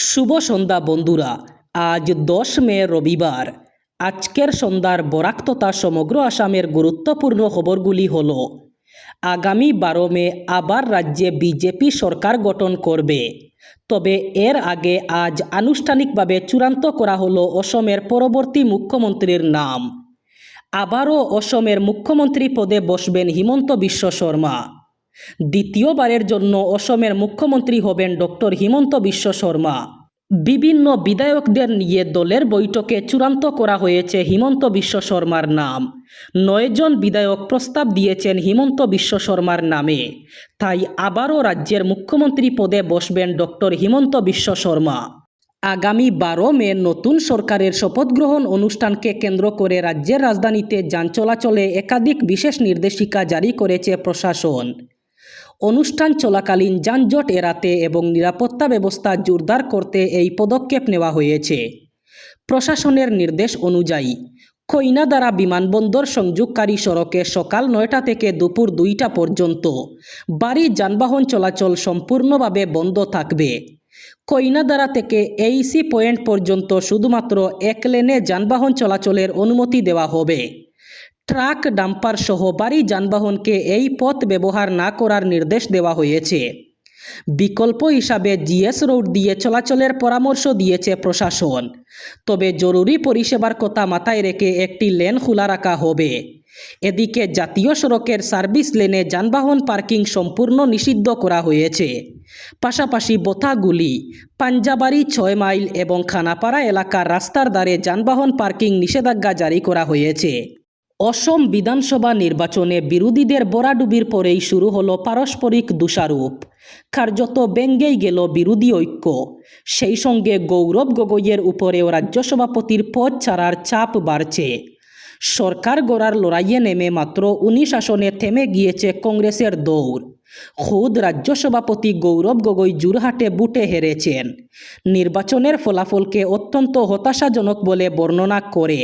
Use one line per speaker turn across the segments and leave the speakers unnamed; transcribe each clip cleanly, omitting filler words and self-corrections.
শুভ সন্ধ্যা বন্ধুরা। আজ 10 মে রবিবার। আজকের সন্ধ্যার বরাক তথা সমগ্র আসামের গুরুত্বপূর্ণ খবরগুলি হল: আগামী 12 মে আবার রাজ্যে বিজেপি সরকার গঠন করবে, তবে এর আগে আজ আনুষ্ঠানিকভাবে চূড়ান্ত করা হলো অসমের পরবর্তী মুখ্যমন্ত্রীর নাম। আবারও অসমের মুখ্যমন্ত্রী পদে বসবেন হিমন্ত বিশ্ব শর্মা। দ্বিতীয়বারের জন্য অসমের মুখ্যমন্ত্রী হবেন ডক্টর হিমন্ত বিশ্ব শর্মা। বিভিন্ন বিধায়কদের নিয়ে দলের বৈঠকে চূড়ান্ত করা হয়েছে হিমন্ত বিশ্ব শর্মার নাম। 9 জন বিধায়ক প্রস্তাব দিয়েছেন হিমন্ত বিশ্ব শর্মার নামে। তাই আবারও রাজ্যের মুখ্যমন্ত্রী পদে বসবেন ডক্টর হিমন্ত বিশ্ব শর্মা। আগামী 12 মে নতুন সরকারের শপথগ্রহণ অনুষ্ঠানকে কেন্দ্র করে রাজ্যের রাজধানীতে যান চলাচলে একাধিক বিশেষ নির্দেশিকা জারি করেছে প্রশাসন। অনুষ্ঠান চলাকালীন যানজট এড়াতে এবং নিরাপত্তা ব্যবস্থা জোরদার করতে এই পদক্ষেপ নেওয়া হয়েছে। প্রশাসনের নির্দেশ অনুযায়ী কইনাদারা বিমানবন্দর সংযোগকারী সড়কে সকাল 9টা থেকে দুপুর 2টা পর্যন্ত ভারী যানবাহন চলাচল সম্পূর্ণভাবে বন্ধ থাকবে। কইনাদারা থেকে এইসি পয়েন্ট পর্যন্ত শুধুমাত্র এক লেনে যানবাহন চলাচলের অনুমতি দেওয়া হবে। ট্রাক, ডাম্পার সহ ভারী যানবাহনকে এই পথ ব্যবহার না করার নির্দেশ দেওয়া হয়েছে। বিকল্প হিসাবে জিএস রোড দিয়ে চলাচলের পরামর্শ দিয়েছে প্রশাসন। তবে জরুরি পরিষেবার কথা মাথায় রেখে একটি লেন খোলা রাখা হবে। এদিকে জাতীয় সড়কের সার্ভিস লেনে যানবাহন পার্কিং সম্পূর্ণ নিষিদ্ধ করা হয়েছে। পাশাপাশি বোথাগুলি, পাঞ্জাবাড়ি 6 মাইল এবং খানাপাড়া এলাকার রাস্তার ধারে যানবাহন পার্কিং নিষেধাজ্ঞা জারি করা হয়েছে। অসম বিধানসভা নির্বাচনে বিরোধীদের বরাডুবির পরেই শুরু হলো পারস্পরিক দোষারোপ। কার্যত ভেঙেই গেল বিরোধী ঐক্য। সেই সঙ্গে গৌরব গগৈয়ের উপরেও রাজ্য সভাপতির পদ ছাড়ার চাপ বাড়ছে। সরকার গড়ার লড়াইয়ে নেমে মাত্র 19 আসনে থেমে গিয়েছে কংগ্রেসের দৌড়। খোদ রাজ্য সভাপতি গৌরব গগৈ জোরহাটে বুটে হেরেছেন। নির্বাচনের ফলাফলকে অত্যন্ত হতাশাজনক বলে বর্ণনা করে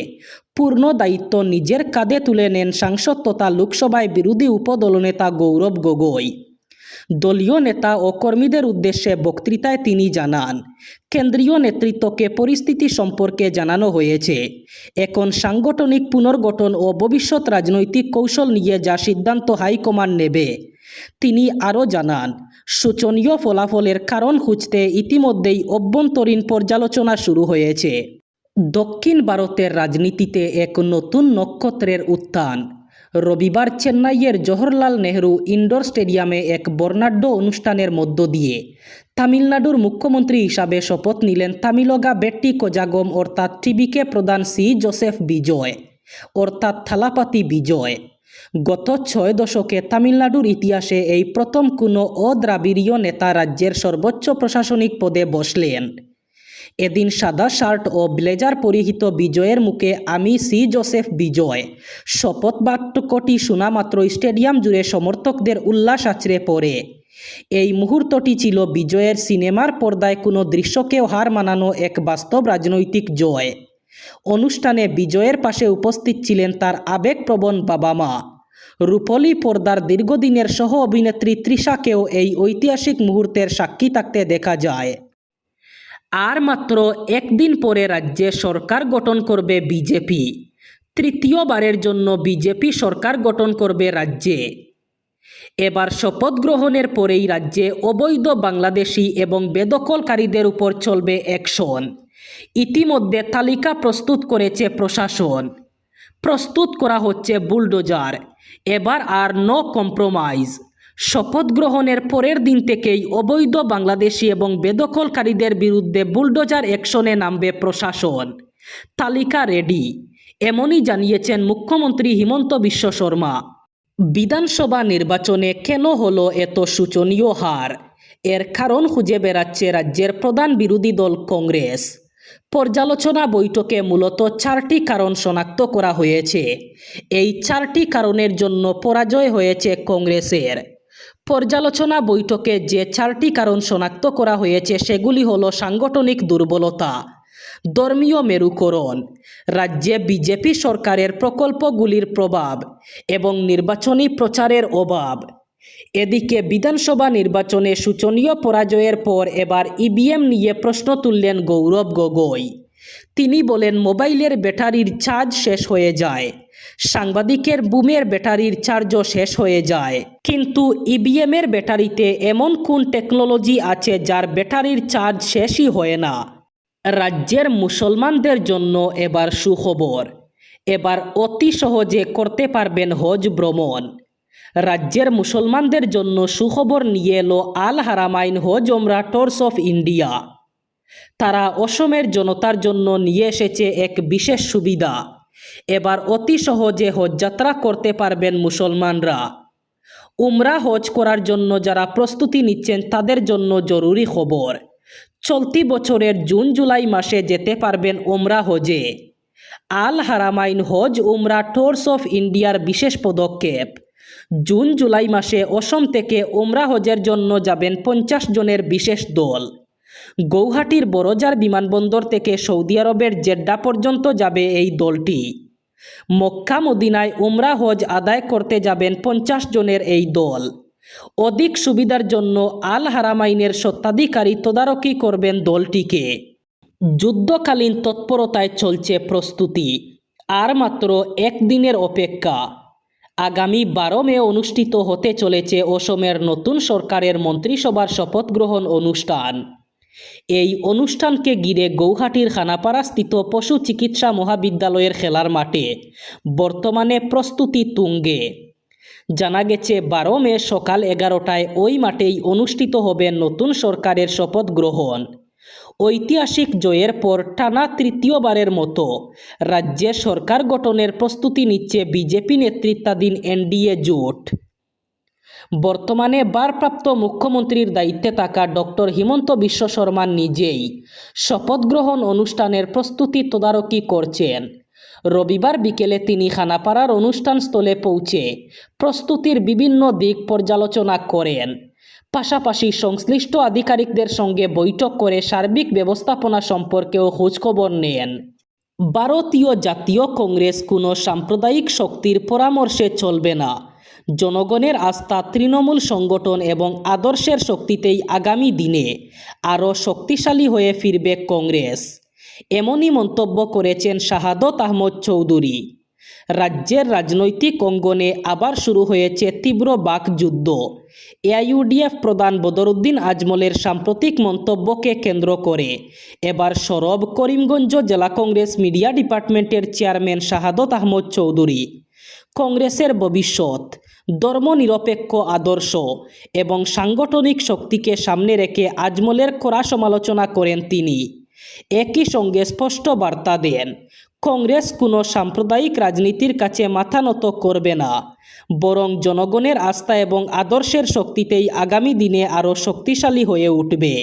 পূর্ণ দায়িত্ব নিজের কাঁধে তুলে নেন সাংসদ তথা লোকসভায় বিরোধী উপদলনেতা গৌরব গগৈ। দলীয় নেতা ও কর্মীদের উদ্দেশ্যে বক্তৃতায় তিনি জানান, কেন্দ্রীয় নেতৃত্বকে পরিস্থিতি সম্পর্কে জানানো হয়েছে। এখন সাংগঠনিক পুনর্গঠন ও ভবিষ্যৎ রাজনৈতিক কৌশল নিয়ে যা সিদ্ধান্ত হাইকমান্ড নেবে। তিনি আরও জানান, শোচনীয় ফলাফলের কারণ খুঁজতে ইতিমধ্যেই অভ্যন্তরীণ পর্যালোচনা শুরু হয়েছে। দক্ষিণ ভারতের রাজনীতিতে এক নতুন নক্ষত্রের উত্থান। রবিবার চেন্নাইয়ের জওহরলাল নেহরু ইনডোর স্টেডিয়ামে এক বর্ণাঢ্য অনুষ্ঠানের মধ্য দিয়ে তামিলনাড়ুর মুখ্যমন্ত্রী হিসাবে শপথ নিলেন তামিলগা বেট্টি কোজাগম অর্থাৎ টিবিকে প্রধান সি জোসেফ বিজয় অর্থাৎ থালাপাতি বিজয়। গত 6 দশকে তামিলনাড়ুর ইতিহাসে এই প্রথম কোনো অদ্রাবিড়ীয় নেতা রাজ্যের সর্বোচ্চ প্রশাসনিক পদে বসলেন। এদিন সাদা শার্ট ও ব্লেজার পরিহিত বিজয়ের মুখে আমি সি জোসেফ বিজয় শপথ বাক্যটি শোনা মাত্র স্টেডিয়াম জুড়ে সমর্থকদের উল্লাস আছড়ে পড়ে। এই মুহূর্তটি ছিল বিজয়ের সিনেমার পর্দায় কোনো দৃশ্যকেও হার মানানো এক বাস্তব রাজনৈতিক জয়। অনুষ্ঠানে বিজয়ের পাশে উপস্থিত ছিলেন তার আবেগপ্রবণ বাবা মা। রূপলী পর্দার দীর্ঘদিনের সহ অভিনেত্রী তৃষাকেও এই ঐতিহাসিক মুহূর্তের সাক্ষী থাকতে দেখা যায়। আর মাত্র একদিন পরে রাজ্যে সরকার গঠন করবে বিজেপি। তৃতীয়বারের জন্য বিজেপি সরকার গঠন করবে রাজ্যে। এবার শপথ গ্রহণের পরেই রাজ্যে অবৈধ বাংলাদেশি এবং বেদখলকারীদের উপর চলবে অ্যাকশন। ইতিমধ্যে তালিকা প্রস্তুত করেছে প্রশাসন। প্রস্তুত করা হচ্ছে বুলডোজার। এবার আর নো কম্প্রোমাইজ। শপথ গ্রহণের পরের দিন থেকেই অবৈধ বাংলাদেশি এবং বেদখলকারীদের বিরুদ্ধে বুলডোজার অ্যাকশনে নামবে প্রশাসন। তালিকা রেডি, এমনই জানিয়েছেন মুখ্যমন্ত্রী হিমন্ত বিশ্ব শর্মা। বিধানসভা নির্বাচনে কেন হলো এত শোচনীয় হার? এর কারণ খুঁজে বেড়াচ্ছে রাজ্যের প্রধান বিরোধী দল কংগ্রেস। পর্যালোচনা বৈঠকে মূলত 4টি কারণ শনাক্ত করা হয়েছে। এই 4টি কারণের জন্য পরাজয় হয়েছে কংগ্রেসের। পর্যালোচনা বৈঠকে যে 4টি কারণ শনাক্ত করা হয়েছে সেগুলি হলো সাংগঠনিক দুর্বলতা, ধর্মীয় মেরুকরণ, রাজ্যে বিজেপি সরকারের প্রকল্পগুলির প্রভাব এবং নির্বাচনী প্রচারের অভাব। এদিকে বিধানসভা নির্বাচনে শোচনীয় পরাজয়ের পর এবার ইভিএম নিয়ে প্রশ্ন তুললেন গৌরব গগৈ। তিনি বলেন, মোবাইলের ব্যাটারির চার্জ শেষ হয়ে যায়, সাংবাদিকের বুমের ব্যাটারির চার্জও শেষ হয়ে যায়, কিন্তু ইভিএমের ব্যাটারিতে এমন কোন টেকনোলজি আছে যার ব্যাটারির চার্জ শেষই হয় না? রাজ্যের মুসলমানদের জন্য এবার সুখবর, এবার অতি সহজে করতে পারবেন হজ ভ্রমণ। রাজ্যের মুসলমানদের জন্য সুখবর নিয়ে এলো আল হারামাইন হজ ওমরা ট্যুরস অফ ইন্ডিয়া। তারা অসমের জনতার জন্য নিয়ে এসেছে এক বিশেষ সুবিধা। এবার অতি সহজে হজ যাত্রা করতে পারবেন মুসলমানরা। উমরা হজ করার জন্য যারা প্রস্তুতি নিচ্ছেন তাদের জন্য জরুরি খবর, চলতি বছরের জুন জুলাই মাসে যেতে পারবেন উমরা হজে। আল হারামাইন হজ উমরা ট্যুরস অফ ইন্ডিয়ার বিশেষ পদক্ষেপ। জুন জুলাই মাসে অসম থেকে উমরা হজের জন্য যাবেন 50 জনের বিশেষ দল। গৌহাটির বড়জার বিমানবন্দর থেকে সৌদি আরবের জেড্ডা পর্যন্ত যাবে এই দলটি। মক্কা মদিনায় উমরা হজ আদায় করতে যাবেন 50 জনের এই দল। অধিক সুবিধার জন্য আল হারামাইনের স্বত্বাধিকারী তদারকি করবেন দলটিকে। যুদ্ধকালীন তৎপরতায় চলছে প্রস্তুতি, আর মাত্র একদিনের অপেক্ষা। আগামী 12 মে অনুষ্ঠিত হতে চলেছে অসমের নতুন সরকারের মন্ত্রিসভার শপথ গ্রহণ অনুষ্ঠান। এই অনুষ্ঠানকে ঘিরে গৌহাটির খানাপাড়াস্থিত পশু চিকিৎসা মহাবিদ্যালয়ের খেলার মাঠে বর্তমানে প্রস্তুতি তুঙ্গে। জানা গেছে 12 মে সকাল 11টায় ওই মাঠেই অনুষ্ঠিত হবে নতুন সরকারের শপথ গ্রহণ। ঐতিহাসিক জয়ের পর টানা তৃতীয়বারের মতো রাজ্যে সরকার গঠনের প্রস্তুতি নিচ্ছে বিজেপি নেতৃত্বাধীন এনডিএ জোট। বর্তমানে ভারপ্রাপ্ত মুখ্যমন্ত্রীর দায়িত্বে থাকা ডক্টর হিমন্ত বিশ্ব শর্মা নিজেই শপথ গ্রহণ অনুষ্ঠানের প্রস্তুতি তদারকি করছেন। রবিবার বিকেলে তিনি খানাপাড়ার অনুষ্ঠানস্থলে পৌঁছে প্রস্তুতির বিভিন্ন দিক পর্যালোচনা করেন। পাশাপাশি সংশ্লিষ্ট আধিকারিকদের সঙ্গে বৈঠক করে সার্বিক ব্যবস্থাপনা সম্পর্কেও খোঁজখবর নেন। ভারতীয় জাতীয় কংগ্রেস কোনো সাম্প্রদায়িক শক্তির পরামর্শে চলবে না। জনগণের আস্থা তৃণমূল সংগঠন এবং আদর্শের শক্তিতেই আগামী দিনে আরও শক্তিশালী হয়ে ফিরবে কংগ্রেস। এমনই মন্তব্য করেছেন শাহাদত আহমদ চৌধুরী। রাজ্যের রাজনৈতিক অঙ্গনে আবার শুরু হয়েছে তীব্র বাকযুদ্ধ। এআইইউডিএফ প্রধান বদরুদ্দিন আজমলের সাম্প্রতিক মন্তব্যকে কেন্দ্র করে এবার সরব করিমগঞ্জ জেলা কংগ্রেস মিডিয়া ডিপার্টমেন্টের চেয়ারম্যান শাহাদত আহমদ চৌধুরী। কংগ্রেসের ভবিষ্যৎ, ধর্মনিরপেক্ষ আদর্শ এবং সাংগঠনিক শক্তিকে সামনে রেখে আজমলের কড়া সমালোচনা করেন তিনি। একই সঙ্গে স্পষ্ট বার্তা দেন, কংগ্রেস কোনো সাম্প্রদায়িক রাজনীতির কাছে মাথা নত করবে না, বরং জনগণের আস্থা এবং আদর্শের শক্তিতেই আগামী দিনে আরও শক্তিশালী হয়ে উঠবে।